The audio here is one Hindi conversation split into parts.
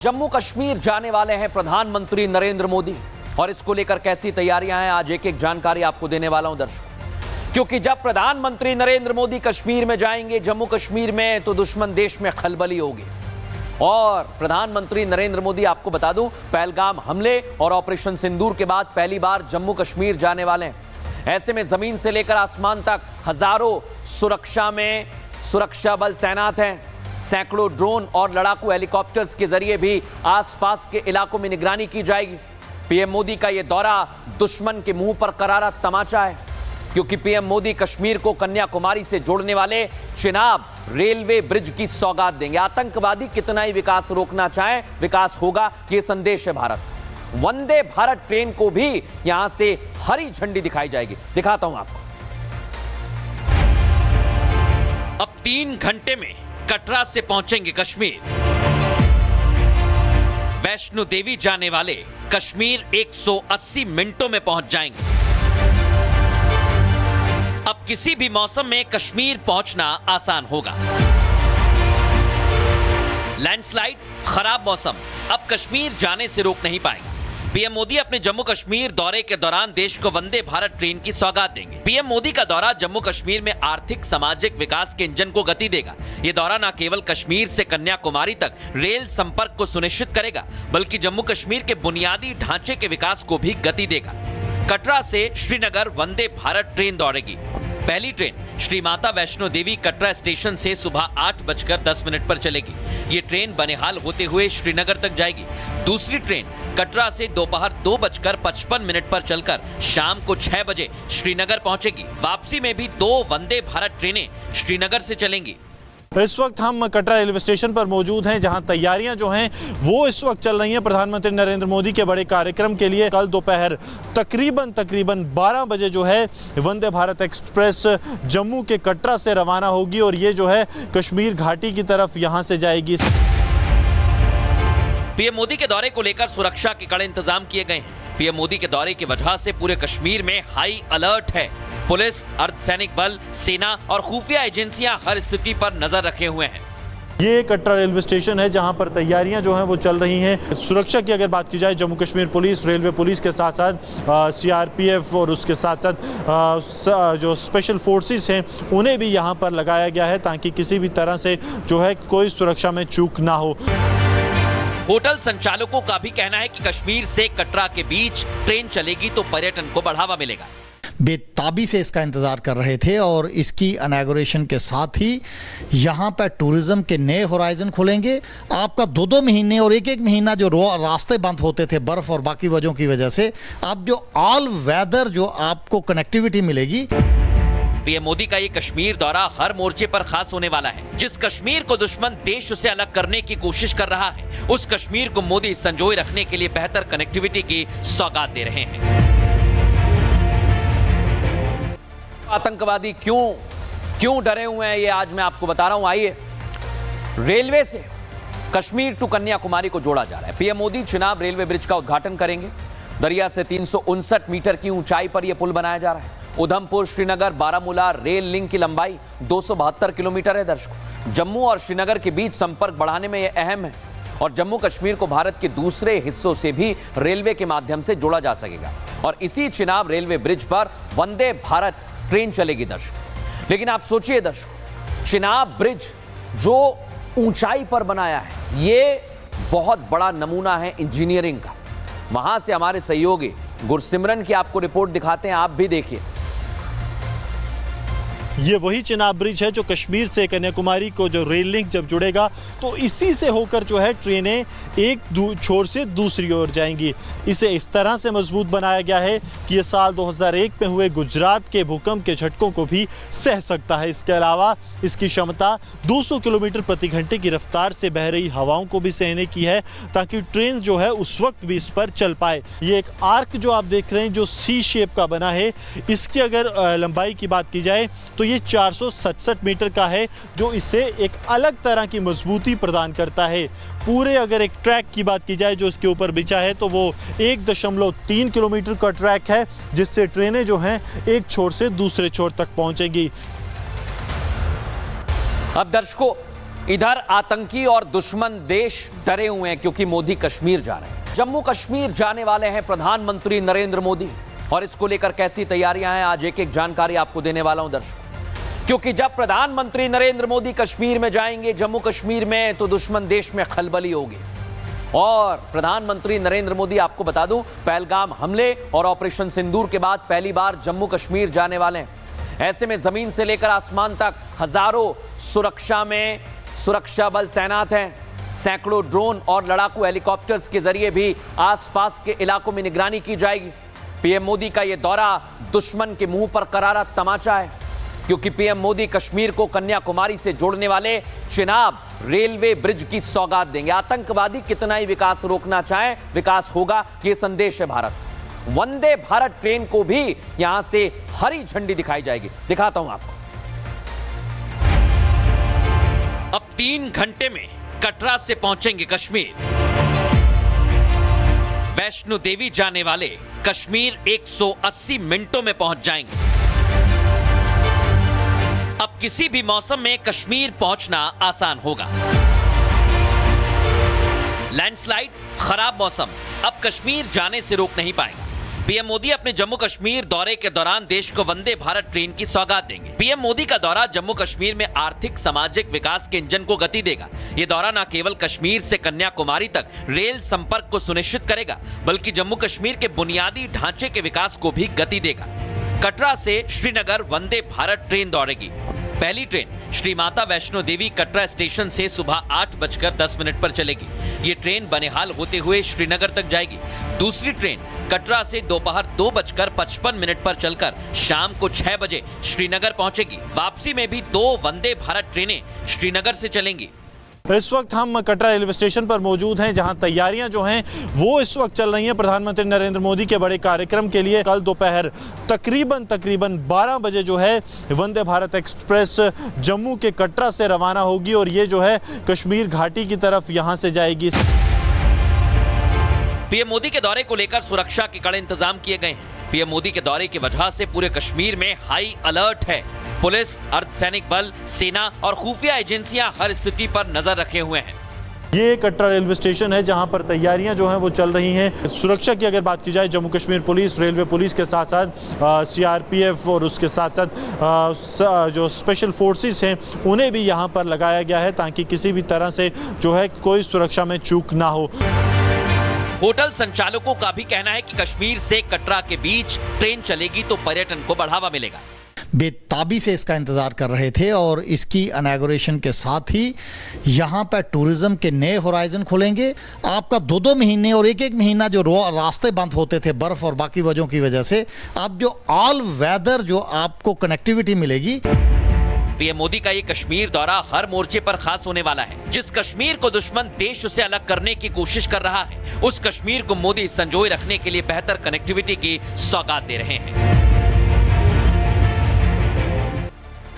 जम्मू कश्मीर जाने वाले हैं प्रधानमंत्री नरेंद्र मोदी और इसको लेकर कैसी तैयारियां हैं, आज एक एक जानकारी आपको देने वाला हूं दर्शकों। क्योंकि जब प्रधानमंत्री नरेंद्र मोदी कश्मीर में जाएंगे, जम्मू कश्मीर में, तो दुश्मन देश में खलबली होगी। और प्रधानमंत्री नरेंद्र मोदी, आपको बता दूं, पहलगाम हमले और ऑपरेशन सिंदूर के बाद पहली बार जम्मू कश्मीर जाने वाले हैं। ऐसे में जमीन से लेकर आसमान तक हजारों सुरक्षा बल तैनात हैं। सैकड़ों ड्रोन और लड़ाकू हेलीकॉप्टर्स के जरिए भी आसपास के इलाकों में निगरानी की जाएगी। पीएम मोदी का यह दौरा दुश्मन के मुंह पर करारा तमाचा है, क्योंकि पीएम मोदी कश्मीर को कन्याकुमारी से जोड़ने वाले चिनाब रेलवे ब्रिज की सौगात देंगे। आतंकवादी कितना ही विकास रोकना चाहे, विकास होगा, यह संदेश है भारत का। वंदे भारत ट्रेन को भी यहां से हरी झंडी दिखाई जाएगी। दिखाता हूं आपको। अब 3 घंटे में कटरा से पहुंचेंगे कश्मीर। वैष्णो देवी जाने वाले कश्मीर 180 मिनटों में पहुंच जाएंगे। अब किसी भी मौसम में कश्मीर पहुंचना आसान होगा। लैंडस्लाइड, खराब मौसम अब कश्मीर जाने से रोक नहीं पाएगा। पीएम मोदी अपने जम्मू कश्मीर दौरे के दौरान देश को वंदे भारत ट्रेन की सौगात देंगे। पीएम मोदी का दौरा जम्मू कश्मीर में आर्थिक सामाजिक विकास के इंजन को गति देगा। ये दौरा न केवल कश्मीर से कन्याकुमारी तक रेल संपर्क को सुनिश्चित करेगा, बल्कि जम्मू कश्मीर के बुनियादी ढांचे के विकास को भी गति देगा। कटरा से श्रीनगर वंदे भारत ट्रेन दौड़ेगी। पहली ट्रेन श्री माता वैष्णो देवी कटरा स्टेशन से सुबह 8:10 पर चलेगी। ये ट्रेन बनिहाल होते हुए श्रीनगर तक जाएगी। दूसरी ट्रेन कटरा से दोपहर 2:55 पर चलकर शाम को 6 बजे श्रीनगर पहुंचेगी। वापसी में भी 2 वंदे भारत ट्रेनें श्रीनगर से चलेंगी। इस वक्त हम कटरा रेलवे स्टेशन पर मौजूद हैं, जहां तैयारियां जो हैं वो इस वक्त चल रही हैं प्रधानमंत्री नरेंद्र मोदी के बड़े कार्यक्रम के लिए। कल दोपहर तकरीबन 12 बजे जो है वंदे भारत एक्सप्रेस जम्मू के कटरा से रवाना होगी और ये जो है कश्मीर घाटी की तरफ यहां से जाएगी। पीएम मोदी के दौरे को लेकर सुरक्षा के कड़े इंतजाम किए गए हैं। पीएम मोदी के दौरे की वजह से पूरे कश्मीर में हाई अलर्ट है। पुलिस, अर्धसैनिक बल, सेना और खुफिया एजेंसियां हर स्थिति पर नजर रखे हुए हैं। ये कटरा रेलवे स्टेशन है जहां पर तैयारियां जो हैं वो चल रही हैं। सुरक्षा की अगर बात की जाए, Jammu Kashmir police, railway police के साथ साथ सीआरपीएफ और उसके साथ साथ जो स्पेशल फोर्सेस हैं उन्हें भी यहां पर लगाया गया है, ताकि किसी भी तरह से जो है कोई सुरक्षा में चूक ना हो। होटल संचालकों का भी कहना है कि कश्मीर से कटरा के बीच ट्रेन चलेगी तो पर्यटन को बढ़ावा मिलेगा। बेताबी से इसका इंतज़ार कर रहे थे और इसकी इनॉग्रेशन के साथ ही यहाँ पर टूरिज्म के नए होराइजन खुलेंगे। आपका 2-2 महीने और 1-1 महीना जो रास्ते बंद होते थे बर्फ़ और बाकी वजहों की वजह से, अब जो ऑल वेदर जो आपको कनेक्टिविटी मिलेगी। पीएम मोदी का ये कश्मीर दौरा हर मोर्चे पर खास होने वाला है। जिस कश्मीर को दुश्मन देश से अलग करने की कोशिश कर रहा है, उस कश्मीर को मोदी संजोए रखने के लिए बेहतर कनेक्टिविटी की सौगात दे रहे हैं। आतंकवादी क्यों डरे हुए हैं, ये आज मैं आपको बता रहा हूं। आइए, रेलवे से कश्मीर टू कन्याकुमारी को जोड़ा जा रहा है। PM Modi Chenab railway bridge का उद्घाटन करेंगे। दरिया से 359 मीटर की ऊंचाई पर यह पुल बनाया जा रहा है। उधमपुर, श्रीनगर, बारामूला रेल लिंक की लंबाई 272 किलोमीटर है। दर्शकों, जम्मू और श्रीनगर के बीच संपर्क बढ़ाने में यह अहम है और जम्मू कश्मीर को भारत के दूसरे हिस्सों से भी रेलवे के माध्यम से जोड़ा जा सकेगा। और इसी चिनाब रेलवे ब्रिज पर वंदे भारत ट्रेन चलेगी दर्शकों। लेकिन आप सोचिए दर्शकों, चिनाब ब्रिज जो ऊंचाई पर बनाया है, ये बहुत बड़ा नमूना है इंजीनियरिंग का। वहां से हमारे सहयोगी गुरसिमरन की आपको रिपोर्ट दिखाते हैं, आप भी देखिए। ये वही चिनाब ब्रिज है जो कश्मीर से कन्याकुमारी को जो रेल लिंक जब जुड़ेगा तो इसी से होकर जो है ट्रेनें एक छोर से दूसरी ओर जाएंगी। इसे इस तरह से मजबूत बनाया गया है कि ये साल 2001 में हुए गुजरात के भूकंप के झटकों को भी सह सकता है। इसके अलावा इसकी क्षमता 200 किलोमीटर प्रति घंटे की रफ्तार से बह रही हवाओं को भी सहने की है, ताकि ट्रेन जो है उस वक्त भी इस पर चल पाए। ये एक आर्क जो आप देख रहे हैं जो सी शेप का बना है, इसकी अगर लंबाई की बात की जाए तो ये 467 मीटर का है, जो इसे एक अलग तरह की मजबूती प्रदान करता है। पूरे अगर एक ट्रैक की बात की जाए जो इसके ऊपर बिछा है तो वो 1.3 किलोमीटर का ट्रैक है, जिससे ट्रेनें जो हैं एक छोर से दूसरे छोर तक पहुंचेंगी। अब दर्शकों, इधर आतंकी और दुश्मन देश डरे हुए हैं क्योंकि मोदी कश्मीर जा रहे हैं। जम्मू कश्मीर जाने वाले हैं प्रधानमंत्री नरेंद्र मोदी, और इसको लेकर कैसी तैयारियां हैं आज एक एक जानकारी आपको देने वाला हूं दर्शकों। क्योंकि जब प्रधानमंत्री नरेंद्र मोदी कश्मीर में जाएंगे, जम्मू कश्मीर में, तो दुश्मन देश में खलबली होगी। और प्रधानमंत्री नरेंद्र मोदी, आपको बता दूं, पहलगाम हमले और ऑपरेशन सिंदूर के बाद पहली बार जम्मू कश्मीर जाने वाले हैं। ऐसे में जमीन से लेकर आसमान तक हजारों सुरक्षा बल तैनात हैं। सैकड़ों ड्रोन और लड़ाकू हेलीकॉप्टर्स के जरिए भी आसपास के इलाकों में निगरानी की जाएगी। पीएम मोदी का यह दौरा दुश्मन के मुंह पर करारा तमाचा है, क्योंकि पीएम मोदी कश्मीर को कन्याकुमारी से जोड़ने वाले चिनाब रेलवे ब्रिज की सौगात देंगे। आतंकवादी कितना ही विकास रोकना चाहे, विकास होगा, यह संदेश है भारत का। वंदे भारत ट्रेन को भी यहां से हरी झंडी दिखाई जाएगी। दिखाता हूं आपको। अब 3 घंटे में कटरा से पहुंचेंगे कश्मीर। वैष्णो देवी जाने वाले कश्मीर 180 मिनटों में पहुंच जाएंगे। अब किसी भी मौसम में कश्मीर पहुंचना आसान होगा। लैंडस्लाइड, खराब मौसम अब कश्मीर जाने से रोक नहीं पाएगा। पीएम मोदी अपने जम्मू कश्मीर दौरे के दौरान देश को वंदे भारत ट्रेन की सौगात देंगे। पीएम मोदी का दौरा जम्मू कश्मीर में आर्थिक सामाजिक विकास के इंजन को गति देगा। ये दौरा न केवल कश्मीर से कन्याकुमारी तक रेल संपर्क को सुनिश्चित करेगा, बल्कि जम्मू कश्मीर के बुनियादी ढांचे के विकास को भी गति देगा। कटरा से श्रीनगर वंदे भारत ट्रेन दौड़ेगी। पहली ट्रेन श्री माता वैष्णो देवी कटरा स्टेशन से सुबह 8:10 पर चलेगी। ये ट्रेन बनिहाल होते हुए श्रीनगर तक जाएगी। दूसरी ट्रेन कटरा से दोपहर 2:55 पर चलकर शाम को 6 बजे श्रीनगर पहुंचेगी। वापसी में भी 2 वंदे भारत ट्रेनें श्रीनगर से चलेंगी। इस वक्त हम कटरा रेलवे स्टेशन पर मौजूद हैं, जहां तैयारियां जो हैं वो इस वक्त चल रही हैं प्रधानमंत्री नरेंद्र मोदी के बड़े कार्यक्रम के लिए। कल दोपहर तकरीबन 12 बजे जो है वंदे भारत एक्सप्रेस जम्मू के कटरा से रवाना होगी और ये जो है कश्मीर घाटी की तरफ यहां से जाएगी। पीएम मोदी के दौरे को लेकर सुरक्षा के कड़े इंतजाम किए गए हैं। पीएम मोदी के दौरे की वजह से पूरे कश्मीर में हाई अलर्ट है। पुलिस, अर्धसैनिक बल, सेना और खुफिया एजेंसियां हर स्थिति पर नजर रखे हुए हैं। ये कटरा रेलवे स्टेशन है जहां पर तैयारियां जो हैं वो चल रही हैं। सुरक्षा की अगर बात की जाए, Jammu Kashmir police, railway police के साथ साथ सीआरपीएफ और उसके साथ साथ जो स्पेशल फोर्सेस हैं उन्हें भी यहां पर लगाया गया है, ताकि किसी भी तरह से जो है कोई सुरक्षा में चूक ना हो। होटल संचालकों का भी कहना है कि कश्मीर से कटरा के बीच ट्रेन चलेगी तो पर्यटन को बढ़ावा मिलेगा। बेताबी से इसका इंतज़ार कर रहे थे और इसकी इनॉग्रेशन के साथ ही यहाँ पर टूरिज़्म के नए होराइजन खुलेंगे। आपका 2-2 महीने और 1-1 महीना जो रास्ते बंद होते थे बर्फ़ और बाकी वजहों की वजह से, अब जो ऑल वेदर जो आपको कनेक्टिविटी मिलेगी। पीएम मोदी का ये कश्मीर दौरा हर मोर्चे पर खास होने वाला है। जिस कश्मीर को दुश्मन देश से अलग करने की कोशिश कर रहा है, उस कश्मीर को मोदी संजोए रखने के लिए बेहतर कनेक्टिविटी की सौगात दे रहे हैं।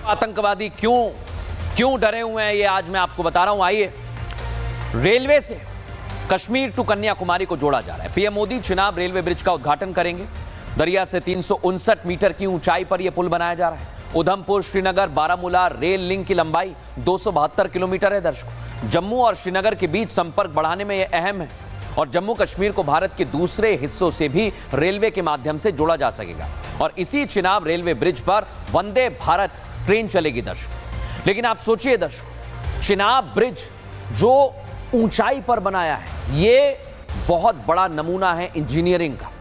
आतंकवादी क्यों डरे हुए हैं, ये आज मैं आपको बता रहा हूं। आइए, रेलवे से कश्मीर टू कन्याकुमारी को जोड़ा जा रहा है। PM Modi Chenab railway bridge का उद्घाटन करेंगे। दरिया से 359 मीटर की ऊंचाई पर यह पुल बनाया जा रहा है। उधमपुर, श्रीनगर, बारामूला रेल लिंक की लंबाई 272 किलोमीटर है। दर्शकों, जम्मू और श्रीनगर के बीच संपर्क बढ़ाने में यह अहम है और जम्मू कश्मीर को भारत के दूसरे हिस्सों से भी रेलवे के माध्यम से जोड़ा जा सकेगा। और इसी चिनाब रेलवे ब्रिज पर वंदे भारत ट्रेन चलेगी। दर्शकों, लेकिन आप सोचिए दर्शकों, चिनाब ब्रिज जो ऊंचाई पर बनाया है, ये बहुत बड़ा नमूना है इंजीनियरिंग का।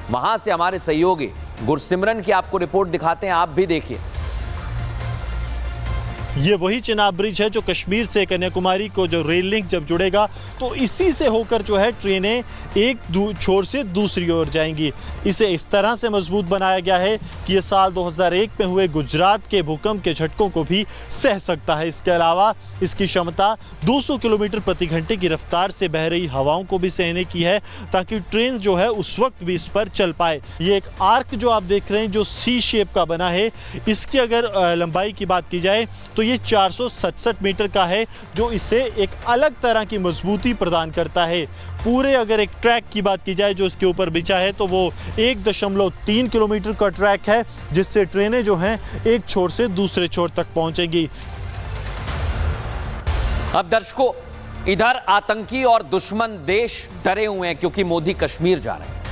वहां से हमारे सहयोगी गुरसिमरन की आपको रिपोर्ट दिखाते हैं, आप भी देखिए। ये वही चिनाब ब्रिज है जो कश्मीर से कन्याकुमारी को जो रेल लिंक जब जुड़ेगा तो इसी से होकर जो है ट्रेनें एक छोर से दूसरी ओर जाएंगी। इसे इस तरह से मजबूत बनाया गया है कि ये साल 2001 में हुए गुजरात के भूकंप के झटकों को भी सह सकता है। इसके अलावा इसकी क्षमता 200 किलोमीटर प्रति घंटे की रफ्तार से बह रही हवाओं को भी सहने की है, ताकि ट्रेन जो है उस वक्त भी इस पर चल पाए। ये एक आर्क जो आप देख रहे हैं जो सी शेप का बना है, इसकी अगर लंबाई की बात की जाए तो ये 467 मीटर का है, जो इसे एक अलग तरह की मजबूती प्रदान करता है। पूरे अगर एक ट्रैक की बात की जाए जो इसके ऊपर बिछा है तो वो 1.3 किलोमीटर का ट्रैक है, जिससे ट्रेनें जो हैं एक छोर से दूसरे छोर तक पहुंचेंगी। अब दर्शकों, इधर आतंकी और दुश्मन देश डरे हुए हैं क्योंकि मोदी कश्मीर जा रहे हैं।